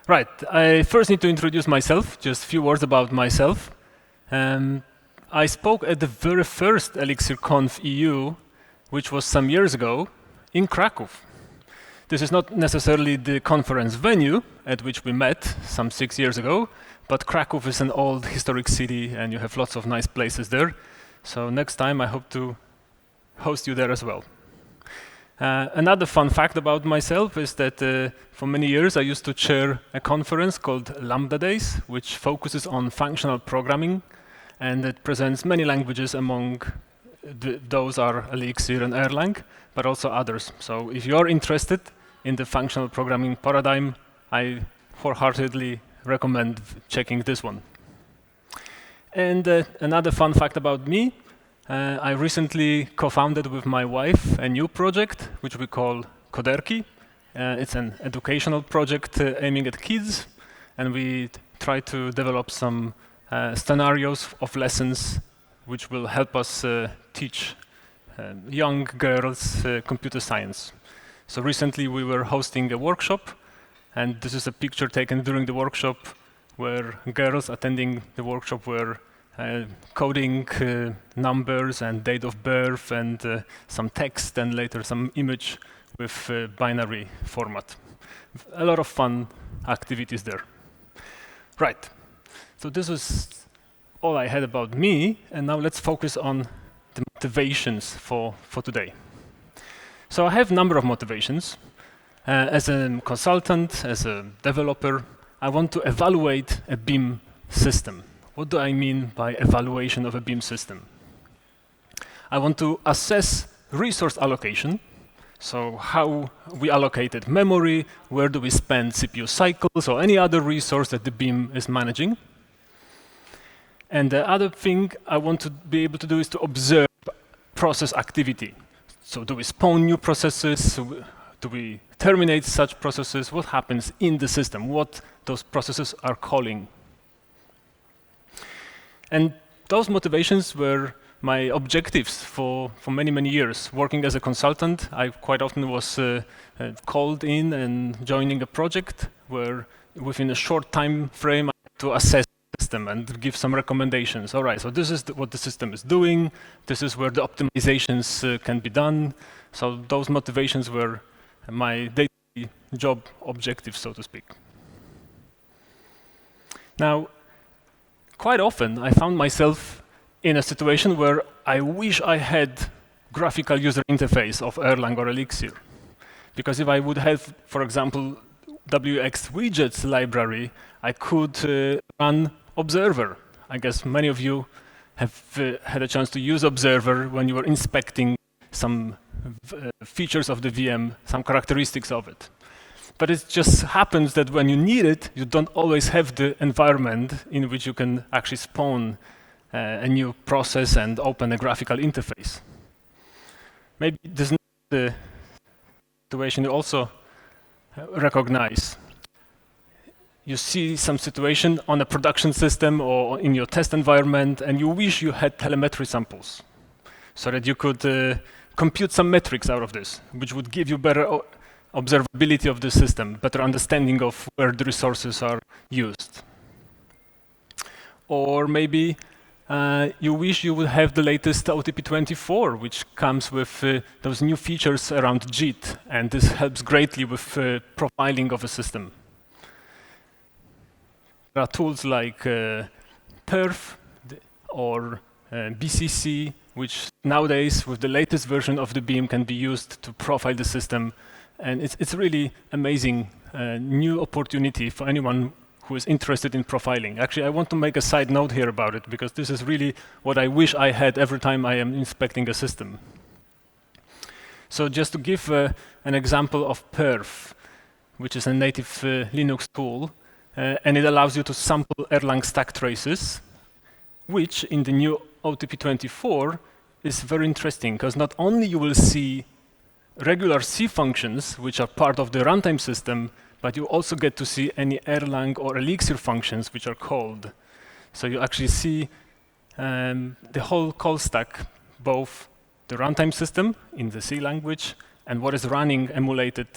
Right, I first need to introduce myself, just a few words about myself. I spoke at the very first ElixirConf EU, which was some years ago, in Krakow. This is not necessarily the conference venue at which we met some 6 years ago, but Krakow is an old historic city and you have lots of nice places there. So next time I hope to host you there as well. Another fun fact about myself is that for many years I used to chair a conference called Lambda Days, which focuses on functional programming, and it presents many languages. Among those are Elixir and Erlang, but also others. So if you are interested in the functional programming paradigm, I wholeheartedly recommend checking this one. And another fun fact about me, I recently co-founded with my wife a new project, which we call Koderki. It's an educational project aiming at kids, and we try to develop some scenarios of lessons which will help us teach young girls computer science. So recently we were hosting a workshop, and this is a picture taken during the workshop where girls attending the workshop were coding numbers and date of birth and some text and later some image with binary format. A lot of fun activities there. Right, so this was all I had about me, and now let's focus on the motivations for today. So I have a number of motivations. As a consultant, as a developer, I want to evaluate a BIM system. What do I mean by evaluation of a BIM system? I want to assess resource allocation, so how we allocated memory, where do we spend CPU cycles, or any other resource that the BIM is managing. And the other thing I want to be able to do is to observe process activity. So do we spawn new processes? Do we terminate such processes? What happens in the system? What those processes are calling? And those motivations were my objectives for many, many years. Working as a consultant, I quite often was called in and joining a project where within a short time frame I had to assess the system and give some recommendations. All right, so this is what the system is doing. This is where the optimizations can be done. So those motivations were my daily job objectives, so to speak. Now, quite often, I found myself in a situation where I wish I had graphical user interface of Erlang or Elixir. Because if I would have, for example, WX widgets library, I could run Observer. I guess many of you have had a chance to use Observer when you were inspecting some features of the VM, some characteristics of it. But it just happens that when you need it, you don't always have the environment in which you can actually spawn a new process and open a graphical interface. Maybe this is the situation you also recognize. You see some situation on a production system or in your test environment, and you wish you had telemetry samples so that you could compute some metrics out of this, which would give you better observability of the system, better understanding of where the resources are used. Or maybe you wish you would have the latest OTP24, which comes with those new features around JIT, and this helps greatly with profiling of a system. There are tools like Perf or BCC, which nowadays, with the latest version of the BIM, can be used to profile the system. And it's really amazing new opportunity for anyone who is interested in profiling. Actually, I want to make a side note here about it, because this is really what I wish I had every time I am inspecting a system. So just to give an example of Perf, which is a native Linux tool, and it allows you to sample Erlang stack traces, which in the new OTP24 is very interesting, because not only you will see regular C functions, which are part of the runtime system, but you also get to see any Erlang or Elixir functions which are called. So you actually see the whole call stack, both the runtime system in the C language and what is running emulated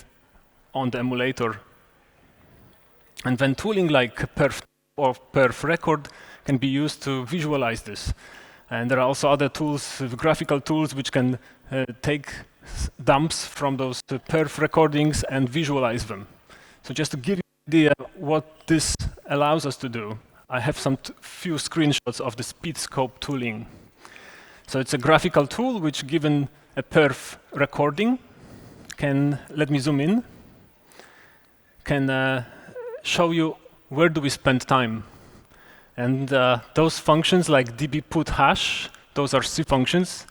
on the emulator And then tooling like perf or perf record can be used to visualize this. And there are also other tools, graphical tools, which can take dumps from those perf recordings and visualize them. So just to give you an idea what this allows us to do, I have some few screenshots of the speed scope tooling. So it's a graphical tool which, given a perf recording, can, let me zoom in, can show you where do we spend time. And those functions like dbput hash, those are C functions,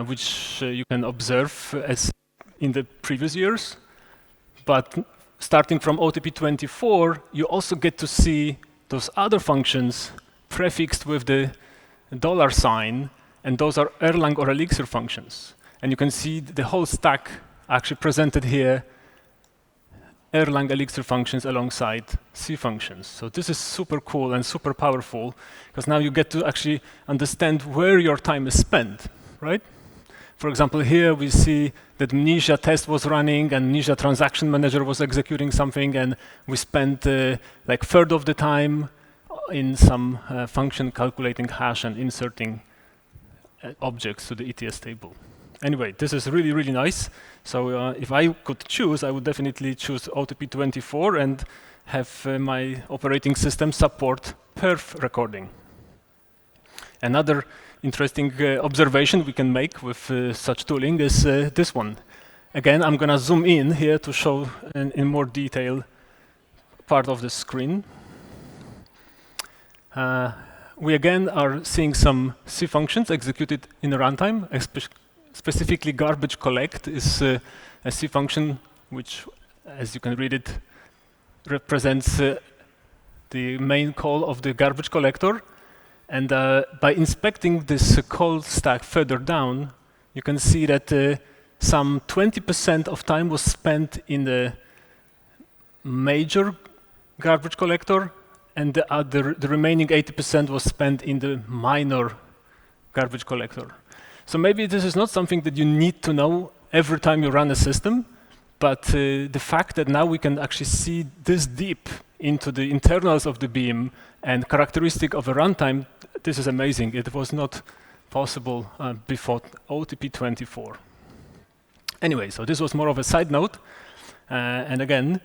which you can observe as in the previous years. But starting from OTP24, you also get to see those other functions prefixed with the $sign, and those are Erlang or Elixir functions. And you can see the whole stack actually presented here, Erlang Elixir functions alongside C functions. So this is super cool and super powerful, because now you get to actually understand where your time is spent, right? For example, here we see that Mnesia test was running and Mnesia transaction manager was executing something, and we spent like a third of the time in some function calculating hash and inserting objects to the ETS table. Anyway, this is really, really nice. So if I could choose, I would definitely choose OTP24 and have my operating system support perf recording. Another interesting observation we can make with such tooling is this one. Again, I'm going to zoom in here to show in more detail part of the screen. We again are seeing some C functions executed in runtime. Specifically, garbage collect is a C function which, as you can read it, represents the main call of the garbage collector. And by inspecting this call stack further down, you can see that some 20% of time was spent in the major garbage collector, and the remaining 80% was spent in the minor garbage collector. So maybe this is not something that you need to know every time you run a system, but the fact that now we can actually see this deep into the internals of the beam and characteristic of a runtime, this is amazing. It was not possible before OTP24. Anyway, so this was more of a side note. And again,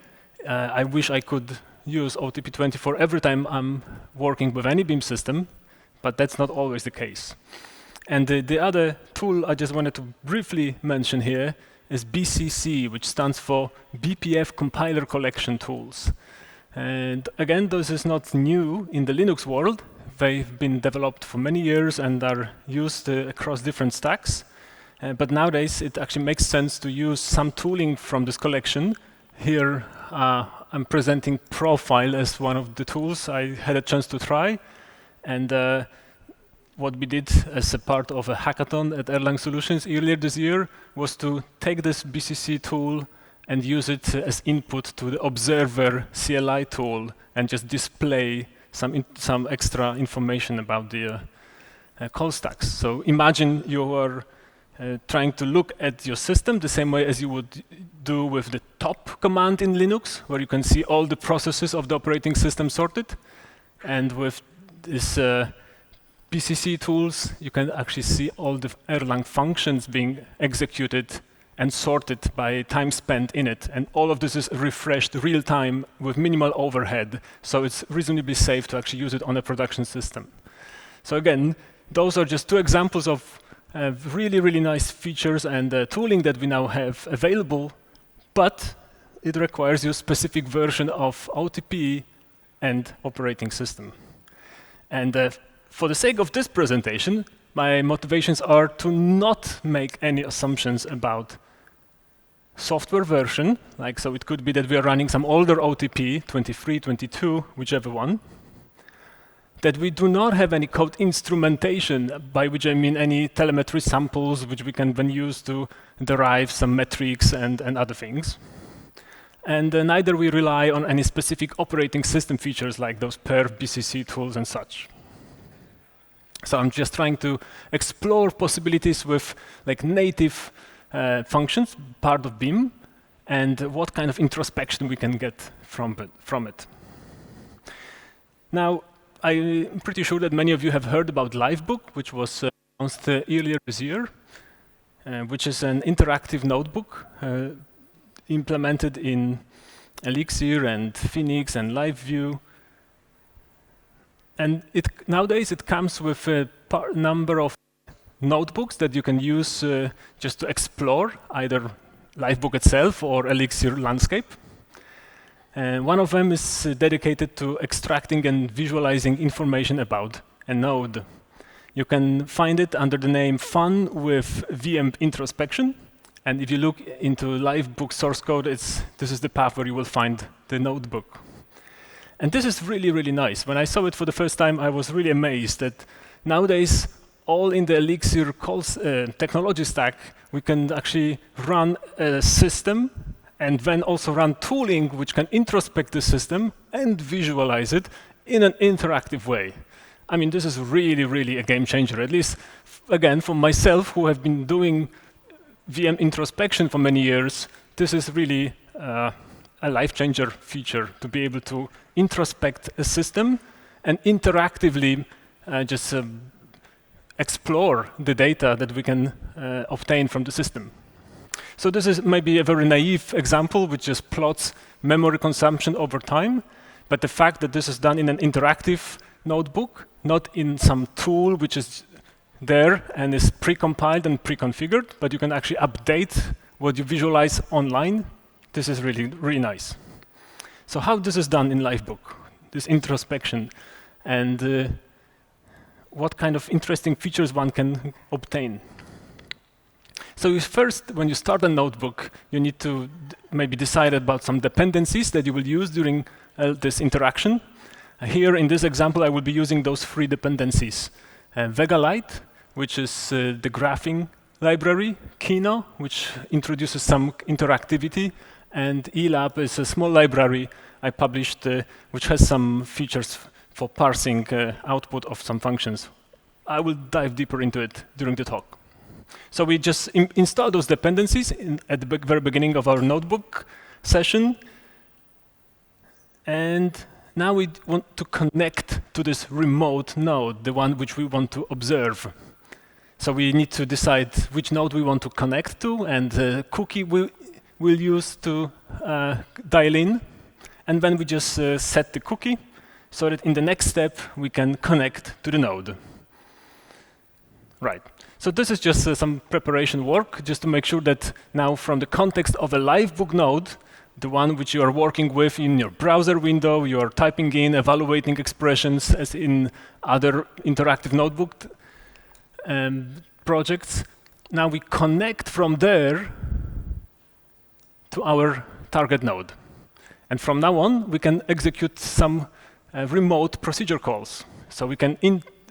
I wish I could use OTP24 every time I'm working with any beam system, but that's not always the case. And the other tool I just wanted to briefly mention here is BCC, which stands for BPF Compiler Collection Tools. And again, this is not new in the Linux world. They've been developed for many years and are used across different stacks. But nowadays, it actually makes sense to use some tooling from this collection. Here, I'm presenting Profile as one of the tools I had a chance to try. And what we did as a part of a hackathon at Erlang Solutions earlier this year was to take this BCC tool and use it as input to the Observer CLI tool and just display some extra information about the call stacks. So imagine you are trying to look at your system the same way as you would do with the top command in Linux, where you can see all the processes of the operating system sorted. And with this BCC tools, you can actually see all the Erlang functions being executed and sorted by time spent in it. And all of this is refreshed real time with minimal overhead. So it's reasonably safe to actually use it on a production system. So again, those are just two examples of really, really nice features and tooling that we now have available, but it requires your specific version of OTP and operating system. And for the sake of this presentation, my motivations are to not make any assumptions about software version. So it could be that we are running some older OTP, 23, 22, whichever one. That we do not have any code instrumentation, by which I mean any telemetry samples, which we can then use to derive some metrics and other things. And neither we rely on any specific operating system features like those perf BCC tools and such. So I'm just trying to explore possibilities with native functions, part of Beam, and what kind of introspection we can get from it. Now, I'm pretty sure that many of you have heard about Livebook, which was announced earlier this year, which is an interactive notebook implemented in Elixir and Phoenix and LiveView. And nowadays it comes with a number of notebooks that you can use just to explore either Livebook itself or Elixir landscape. One of them is dedicated to extracting and visualizing information about a node. You can find it under the name Fun with VM Introspection. And if you look into Livebook source code, this is the path where you will find the notebook. And this is really, really nice. When I saw it for the first time, I was really amazed that nowadays, all in the Elixir technology stack, we can actually run a system and then also run tooling which can introspect the system and visualize it in an interactive way. I mean, this is really, really a game changer, at least, again, for myself, who have been doing VM introspection for many years. This is really a life-changer feature to be able to introspect a system and interactively just explore the data that we can obtain from the system. So this is maybe a very naive example, which just plots memory consumption over time. But the fact that this is done in an interactive notebook, not in some tool which is there and is pre-compiled and pre-configured, but you can actually update what you visualize online, this is really, really nice. So how this is done in Livebook, this introspection, and what kind of interesting features one can obtain. So first, when you start a notebook, you need to maybe decide about some dependencies that you will use during this interaction. Here in this example, I will be using those 3 dependencies. VegaLite, which is the graphing library, Kino, which introduces some interactivity, and elab is a small library I published, which has some features for parsing output of some functions. I will dive deeper into it during the talk. So we just install those dependencies at the very beginning of our notebook session. And now we want to connect to this remote node, the one which we want to observe. So we need to decide which node we want to connect to, and the cookie we'll use to dial in. And then we just set the cookie so that in the next step we can connect to the node. Right. So this is just some preparation work, just to make sure that now from the context of a Livebook node, the one which you are working with in your browser window, you are typing in, evaluating expressions as in other interactive notebook projects. Now we connect from there to our target node. And from now on, we can execute some remote procedure calls. So we can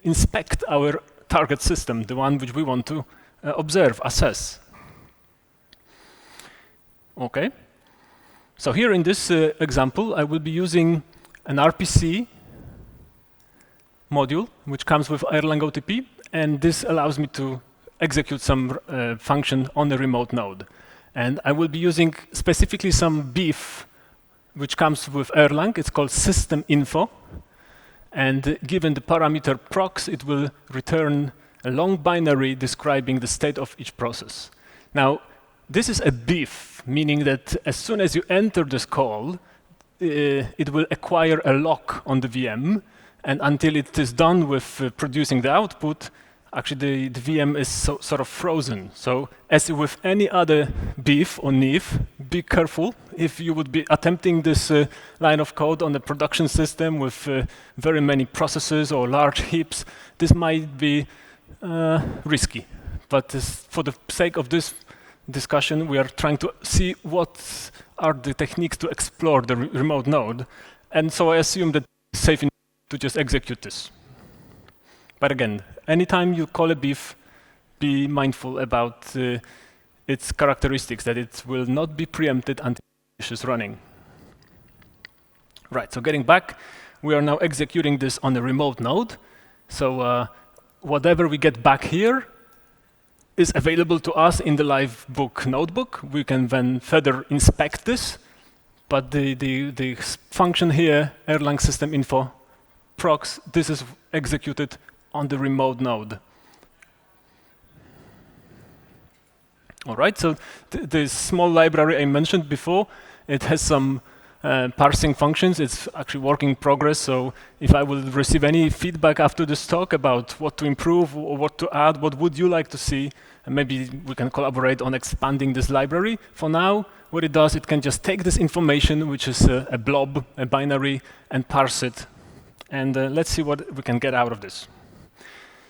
inspect our target system, the one which we want to observe, assess. Okay. So here in this example, I will be using an RPC module, which comes with Erlang OTP, and this allows me to execute some function on a remote node. And I will be using specifically some beef, which comes with Erlang. It's called system info. And given the parameter procs, it will return a long binary describing the state of each process. Now, this is a beef, meaning that as soon as you enter this call, it will acquire a lock on the VM, and until it is done with producing the output, actually the VM is sort of frozen. So as with any other beef or NIF, be careful. If you would be attempting this line of code on a production system with very many processes or large heaps, this might be risky. But for the sake of this discussion, we are trying to see what are the techniques to explore the remote node. And so I assume that it's safe enough to just execute this. But again, anytime you call a beef, be mindful about its characteristics, that it will not be preempted until it is running. Right, so getting back, we are now executing this on a remote node. So whatever we get back here is available to us in the Livebook notebook. We can then further inspect this, but the function here, Erlang system info, procs, this is executed on the remote node. All right, so this small library I mentioned before, it has some parsing functions. It's actually work in progress, so if I will receive any feedback after this talk about what to improve or what to add, what would you like to see, and maybe we can collaborate on expanding this library. For now, what it does, it can just take this information, which is a blob, a binary, and parse it. And let's see what we can get out of this.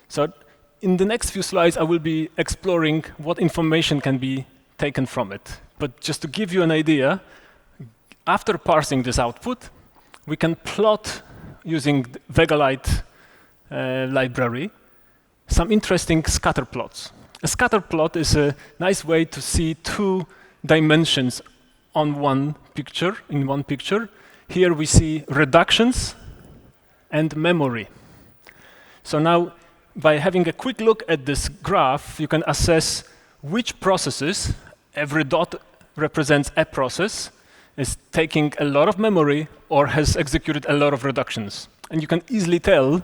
So in the next few slides, I will be exploring what information can be taken from it. But just to give you an idea, after parsing this output, we can plot using the VegaLite library some interesting scatter plots. A scatter plot is a nice way to see two dimensions on one picture, in one picture. Here we see reductions and memory. So now, by having a quick look at this graph, you can assess which processes, every dot represents a process, is taking a lot of memory or has executed a lot of reductions. And you can easily tell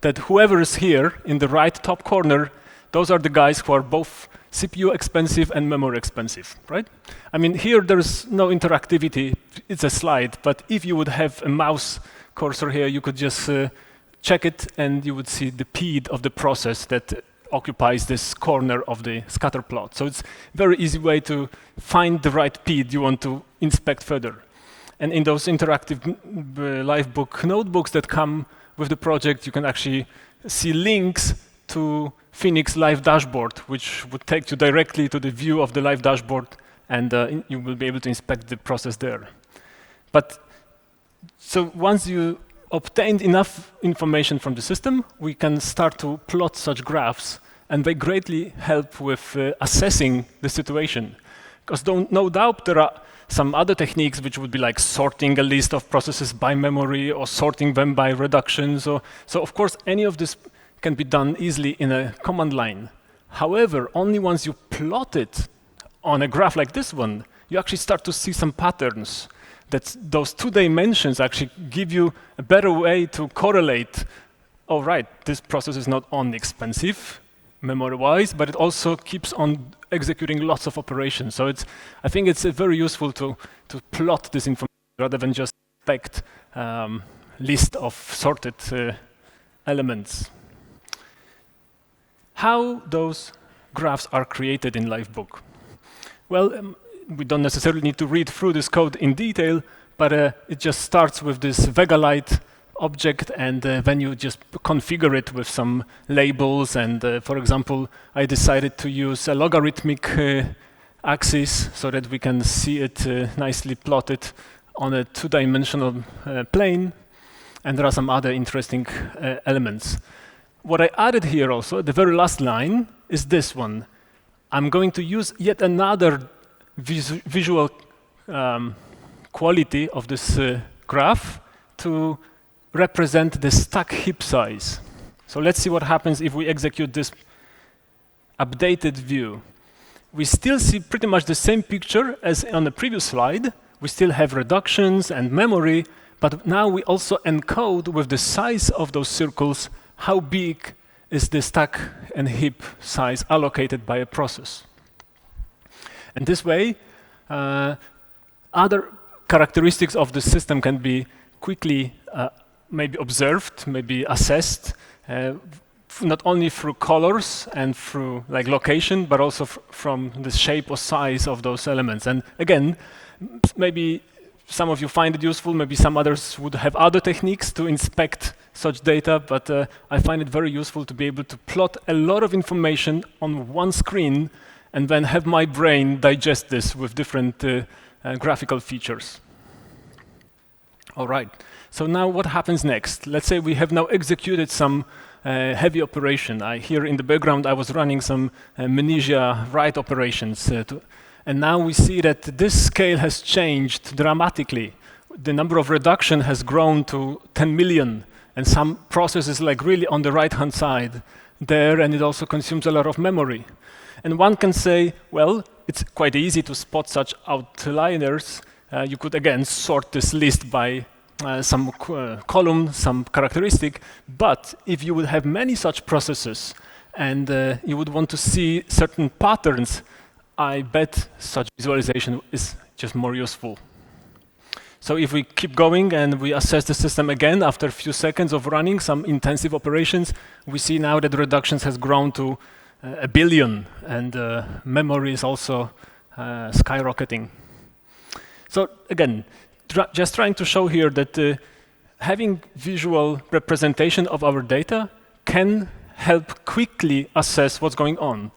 that whoever is here in the right top corner, those are the guys who are both CPU expensive and memory expensive, right? I mean, here there's no interactivity, it's a slide, but if you would have a mouse cursor here, you could just check it and you would see the PID of the process that occupies this corner of the scatter plot. So it's a very easy way to find the right PID you want to inspect further. And in those interactive Livebook notebooks that come with the project, you can actually see links to Phoenix Live Dashboard, which would take you directly to the view of the live dashboard, and you will be able to inspect the process there. But so once you obtained enough information from the system, we can start to plot such graphs, and they greatly help with assessing the situation. Because no doubt there are some other techniques which would be like sorting a list of processes by memory or sorting them by reductions. So of course, any of this can be done easily in a command line. However, only once you plot it on a graph like this one, you actually start to see some patterns. That those two dimensions actually give you a better way to correlate, oh right, this process is not only expensive memory-wise, but it also keeps on executing lots of operations. So I think it's very useful to plot this information rather than just expect list of sorted elements. How those graphs are created in Livebook? Well, we don't necessarily need to read through this code in detail, but it just starts with this VegaLite object, and then you just configure it with some labels. And for example, I decided to use a logarithmic axis so that we can see it nicely plotted on a two-dimensional plane. And there are some other interesting elements. What I added here also, the very last line, is this one. I'm going to use yet another visual quality of this graph to represent the stack heap size. So let's see what happens if we execute this updated view. We still see pretty much the same picture as on the previous slide. We still have reductions and memory, but now we also encode with the size of those circles how big is the stack and heap size allocated by a process. And this way, other characteristics of the system can be quickly maybe observed, maybe assessed, not only through colors and through like location, but also from the shape or size of those elements. And again, maybe some of you find it useful, maybe some others would have other techniques to inspect such data, but I find it very useful to be able to plot a lot of information on one screen and then have my brain digest this with different graphical features. All right, so now what happens next? Let's say we have now executed some heavy operation. Here in the background, I was running some Mnesia write operations. And now we see that this scale has changed dramatically. The number of reduction has grown to 10 million. And some processes like really on the right-hand side there, and it also consumes a lot of memory. And one can say, well, it's quite easy to spot such outliers. You could, again, sort this list by some column, some characteristic. But if you would have many such processes and you would want to see certain patterns, I bet such visualization is just more useful. So if we keep going and we assess the system again after a few seconds of running some intensive operations, we see now that the reductions has grown to 1 billion, and memory is also skyrocketing. So again, just trying to show here that having visual representation of our data can help quickly assess what's going on.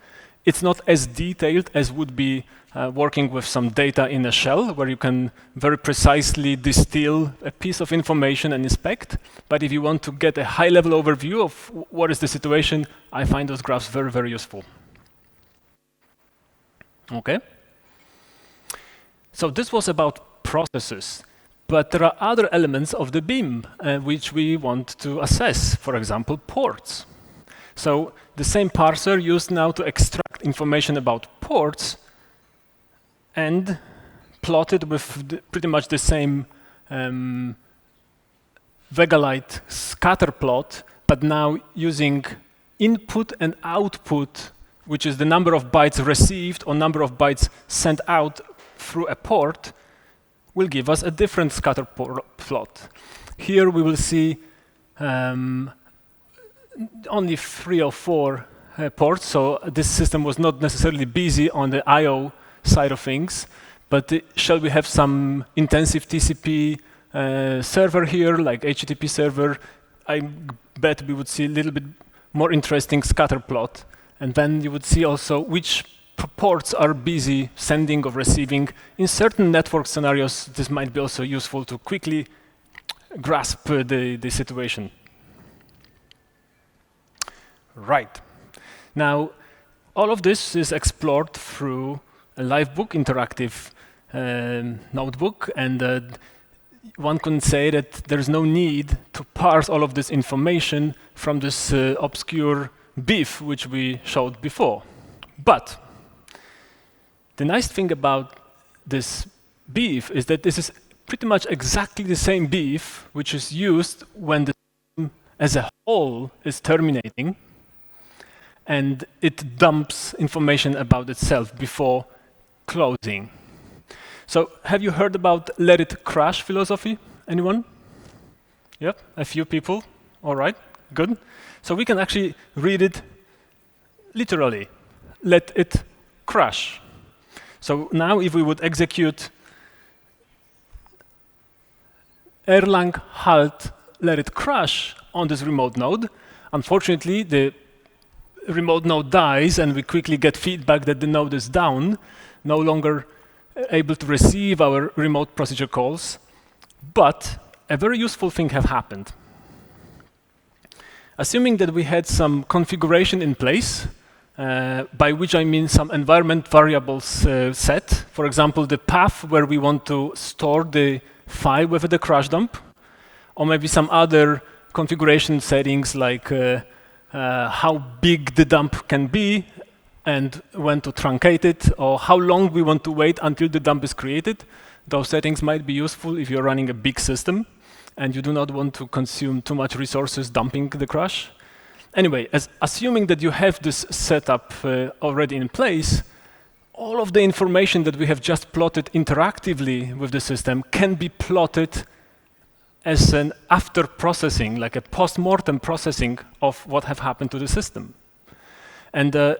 It's not as detailed as would be working with some data in a shell, where you can very precisely distill a piece of information and inspect. But if you want to get a high-level overview of what is the situation, I find those graphs very, very useful. Okay. So this was about processes, but there are other elements of the beam which we want to assess, for example, ports. So the same parser used now to extract information about ports and plotted with pretty much the same Vega-Lite scatter plot, but now using input and output, which is the number of bytes received or number of bytes sent out through a port, will give us a different scatter plot. Here we will see only 3 or 4 ports, so this system was not necessarily busy on the I/O side of things, but shall we have some intensive TCP server here, like HTTP server, I bet we would see a little bit more interesting scatter plot, and then you would see also which ports are busy sending or receiving. In certain network scenarios, this might be also useful to quickly grasp the situation. Right. Now, all of this is explored through a Livebook interactive notebook, and one can say that there's no need to parse all of this information from this obscure beef which we showed before. But the nice thing about this beef is that this is pretty much exactly the same beef which is used when the system as a whole is terminating, and it dumps information about itself before closing. So have you heard about let it crash philosophy? Anyone? Yep, a few people. All right, good. So we can actually read it literally. Let it crash. So now if we would execute Erlang halt let it crash on this remote node, unfortunately the remote node dies and we quickly get feedback that the node is down, no longer able to receive our remote procedure calls. But a very useful thing have happened. Assuming that we had some configuration in place, by which I mean some environment variables set, for example, the path where we want to store the file with the crash dump, or maybe some other configuration settings like how big the dump can be and when to truncate it, or how long we want to wait until the dump is created. Those settings might be useful if you're running a big system and you do not want to consume too much resources dumping the crash. Anyway, assuming that you have this setup already in place, all of the information that we have just plotted interactively with the system can be plotted as an after processing, like a post-mortem processing of what have happened to the system. And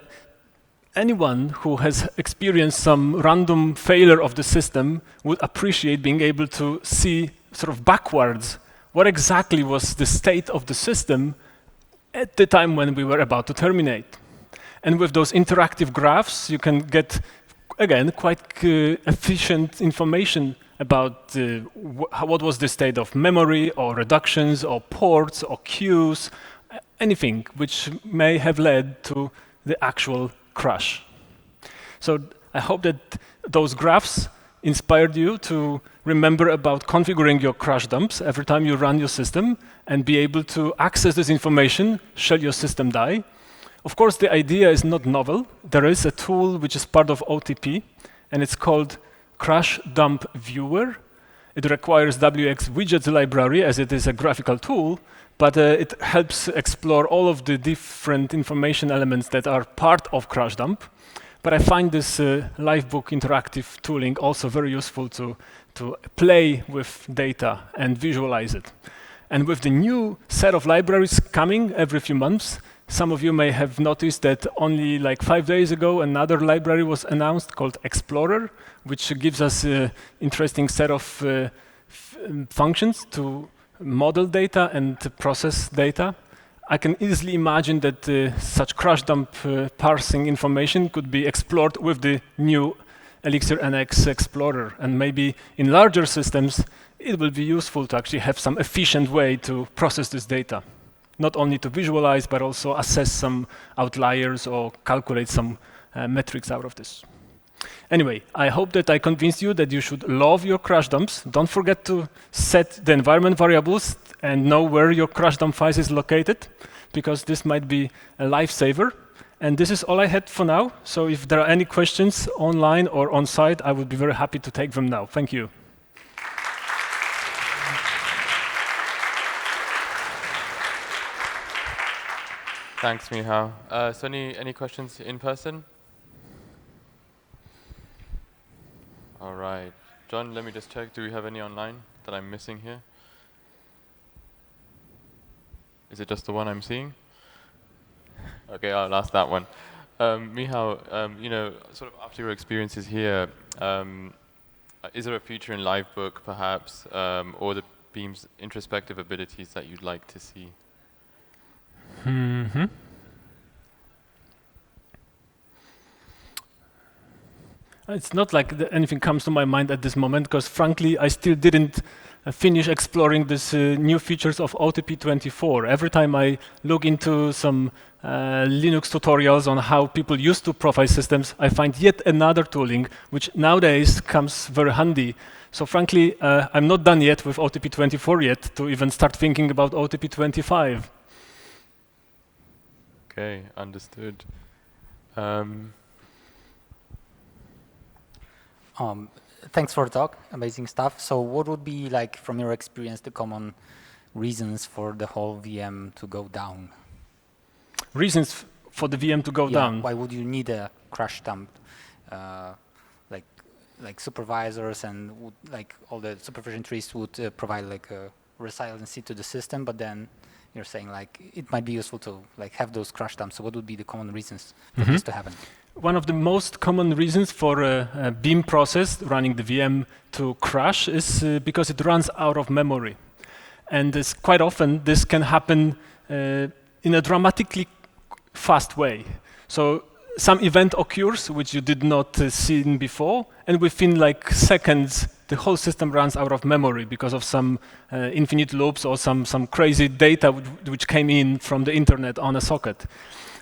anyone who has experienced some random failure of the system would appreciate being able to see sort of backwards what exactly was the state of the system at the time when we were about to terminate. And with those interactive graphs, you can get, again, quite efficient information about what was the state of memory or reductions or ports or queues, anything which may have led to the actual crash. So I hope that those graphs inspired you to remember about configuring your crash dumps every time you run your system and be able to access this information should your system die. Of course, the idea is not novel. There is a tool which is part of OTP, and it's called crash dump viewer. It requires WX widgets library as it is a graphical tool, but it helps explore all of the different information elements that are part of crash.dump. But I find this Livebook interactive tooling also very useful to play with data and visualize it. And with the new set of libraries coming every few months, some of you may have noticed that only like 5 days ago, another library was announced called Explorer, which gives us an interesting set of functions to model data and to process data. I can easily imagine that such crash.dump parsing information could be explored with the new Elixir NX Explorer. And maybe in larger systems, it will be useful to actually have some efficient way to process this data. Not only to visualize, but also assess some outliers or calculate some metrics out of this. Anyway, I hope that I convinced you that you should love your crash dumps. Don't forget to set the environment variables and know where your crash dump files is located, because this might be a lifesaver. And this is all I had for now. So if there are any questions online or on site, I would be very happy to take them now. Thank you. Thanks, Michał. So any questions in person? All right. John, let me just check. Do we have any online that I'm missing here? Is it just the one I'm seeing? Okay, I'll ask that one. Michał, you know, sort of after your experiences here, is there a future in Livebook, perhaps, or the Beam's introspective abilities that you'd like to see? Mm-hmm. It's not like anything comes to my mind at this moment, because frankly, I still didn't finish exploring these new features of OTP24. Every time I look into some Linux tutorials on how people used to profile systems, I find yet another tooling, which nowadays comes very handy. So frankly, I'm not done yet with OTP24 yet to even start thinking about OTP25. Okay, understood. Thanks for the talk, amazing stuff. So what would be, like, from your experience, the common reasons for the whole VM to go down? Reasons for the VM to go down? Why would you need a crash dump? Like supervisors and like all the supervision trees would provide like a resiliency to the system, but then you're saying like it might be useful to like have those crash dumps. So what would be the common reasons for this to happen? One of the most common reasons for a Beam process running the VM to crash is because it runs out of memory. And quite often this can happen in a dramatically fast way. So some event occurs which you did not see before, and within like seconds the whole system runs out of memory because of some infinite loops or some crazy data which came in from the internet on a socket.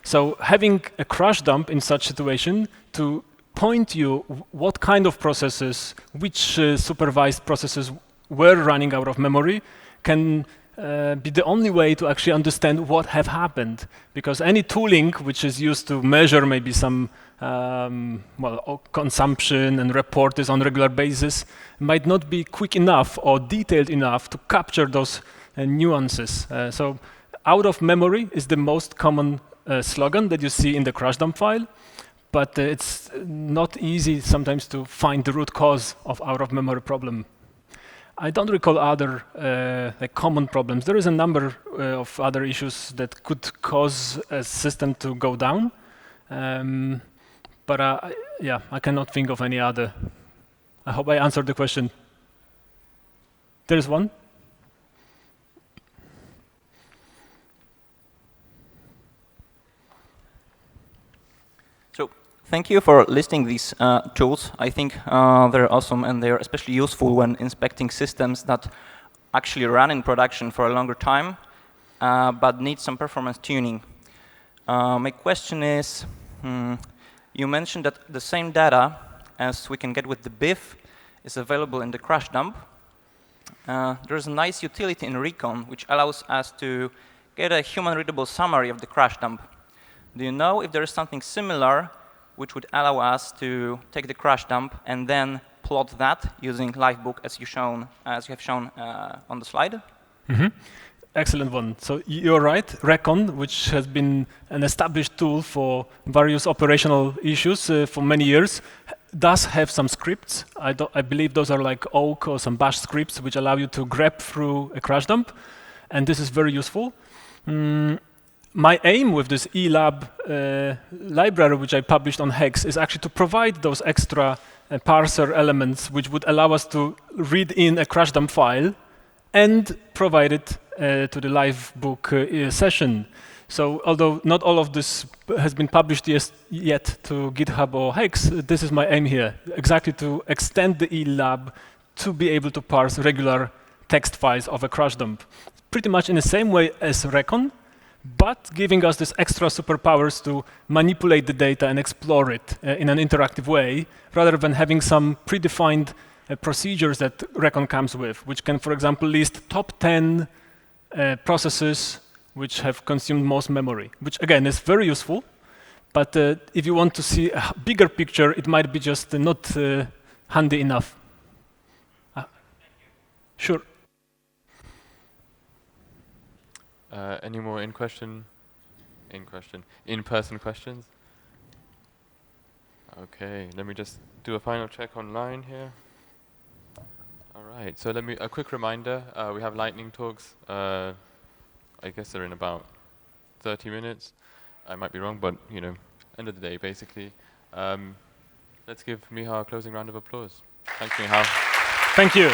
So having a crash dump in such situation to point you what kind of processes, which supervised processes were running out of memory can be the only way to actually understand what have happened. Because any tooling which is used to measure maybe some consumption and report this on a regular basis might not be quick enough or detailed enough to capture those nuances. So out of memory is the most common slogan that you see in the crash dump file, but it's not easy sometimes to find the root cause of out of memory problem. I don't recall other like common problems. There is a number of other issues that could cause a system to go down, but yeah, I cannot think of any other. I hope I answered the question. There is one. Thank you for listing these tools. I think they're awesome and they're especially useful when inspecting systems that actually run in production for a longer time, but need some performance tuning. My question is, you mentioned that the same data as we can get with the BIF is available in the crash dump. There's a nice utility in Recon which allows us to get a human-readable summary of the crash dump. Do you know if there is something similar which would allow us to take the crash dump and then plot that using Livebook as you have shown on the slide. Excellent one. So you're right, Recon, which has been an established tool for various operational issues for many years, does have some scripts. I believe those are like Oak or some bash scripts which allow you to grep through a crash dump, and this is very useful. My aim with this elab library, which I published on Hex, is actually to provide those extra parser elements which would allow us to read in a crash dump file and provide it to the Livebook session. So although not all of this has been published yet to GitHub or Hex, this is my aim here, exactly to extend the elab to be able to parse regular text files of a crash dump. Pretty much in the same way as Recon, but giving us this extra superpowers to manipulate the data and explore it in an interactive way, rather than having some predefined procedures that Recon comes with, which can, for example, list top 10 processes which have consumed most memory, which again is very useful. But if you want to see a bigger picture, it might be just not handy enough. Sure. Any more in-person questions? Okay, let me just do a final check online here. All right, so a quick reminder, we have lightning talks. I guess they're in about 30 minutes. I might be wrong, but end of the day, basically. Let's give Michał a closing round of applause. Thanks, Michał. Thank you.